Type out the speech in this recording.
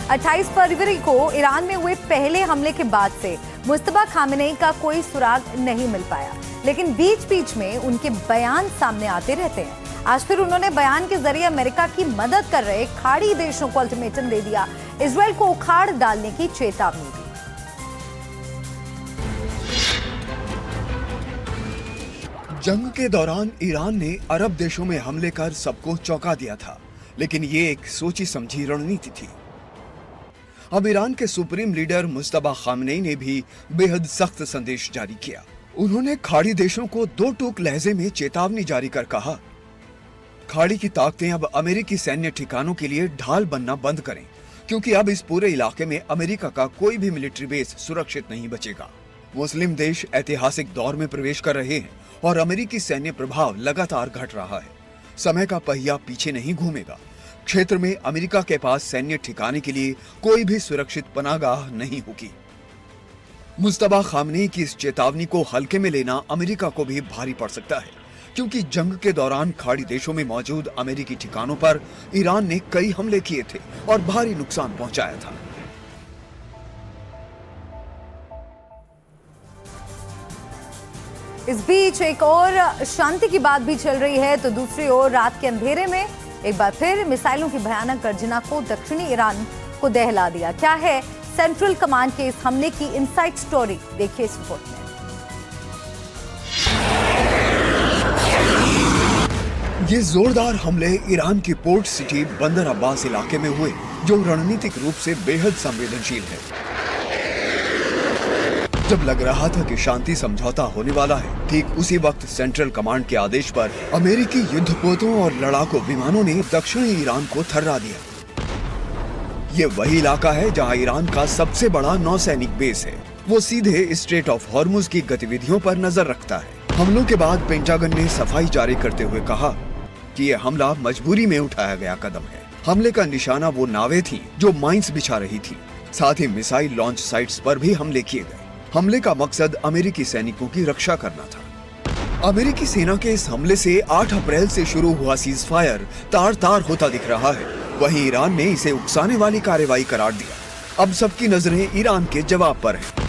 28 फरवरी को ईरान में हुए पहले हमले के बाद से मुस्तफा खामेनेई का कोई सुराग नहीं मिल पाया, लेकिन बीच बीच में उनके बयान सामने आते रहते हैं। आज फिर उन्होंने बयान के जरिए अमेरिका की मदद कर रहे खाड़ी देशों को अल्टीमेटम दे दिया, इजरायल को उखाड़ डालने की चेतावनी दी। जंग के दौरान ईरान ने अरब देशों में हमले कर सबको चौंका दिया था, लेकिन ये एक सोची समझी रणनीति थी। अब ईरान के सुप्रीम लीडर मुस्तफा खामेनेई ने भी बेहद सख्त संदेश जारी किया। उन्होंने खाड़ी देशों को दो टूक लहजे में चेतावनी जारी कर कहा, खाड़ी की ताकतें अब अमेरिकी सैन्य ठिकानों के लिए ढाल बनना बंद करें, क्योंकि अब इस पूरे इलाके में अमेरिका का कोई भी मिलिट्री बेस सुरक्षित नहीं बचेगा। मुस्लिम देश ऐतिहासिक दौर में प्रवेश कर रहे हैं और अमेरिकी सैन्य प्रभाव लगातार घट रहा है। समय का पहिया पीछे नहीं घूमेगा। क्षेत्र में अमेरिका के पास सैन्य ठिकाने के लिए कोई भी सुरक्षित पनाहगाह नहीं होगी। मुस्तफा खामेनेई की इस चेतावनी को हल्के में लेना अमेरिका को भी भारी पड़ सकता है, क्योंकि जंग के दौरान खाड़ी देशों में मौजूद अमेरिकी ठिकानों पर ईरान ने कई हमले किए थे और भारी नुकसान पहुंचाया था। इस बीच एक और शांति की बात भी चल रही है, तो दूसरी ओर रात के अंधेरे में एक बार फिर मिसाइलों की भयानक गर्जना को दक्षिणी ईरान को दहला दिया। क्या है सेंट्रल कमांड के इस हमले की इनसाइड स्टोरी, देखिए इस रिपोर्ट में। ये जोरदार हमले ईरान की पोर्ट सिटी बंदर अब्बास इलाके में हुए, जो रणनीतिक रूप से बेहद संवेदनशील है। जब लग रहा था कि शांति समझौता होने वाला है, ठीक उसी वक्त सेंट्रल कमांड के आदेश पर अमेरिकी युद्धपोतों और लड़ाकू विमानों ने दक्षिणी ईरान को थर्रा दिया। ये वही इलाका है जहां ईरान का सबसे बड़ा नौसैनिक बेस है। वो सीधे स्ट्रेट ऑफ हॉर्मुज की गतिविधियों पर नजर रखता है। हमलों के बाद पेंटागन ने सफाई जारी करते हुए कहा कि यह हमला मजबूरी में उठाया गया कदम है। हमले का निशाना वो नावें थीं जो माइंस बिछा रही थी। साथ ही मिसाइल लॉन्च साइट्स पर भी हमले किए गए। हमले का मकसद अमेरिकी सैनिकों की रक्षा करना था। अमेरिकी सेना के इस हमले से 8 अप्रैल से शुरू हुआ सीज फायर तार तार होता दिख रहा है। वहीं ईरान ने इसे उकसाने वाली कार्रवाई करार दिया। अब सबकी नजरें ईरान के जवाब पर हैं।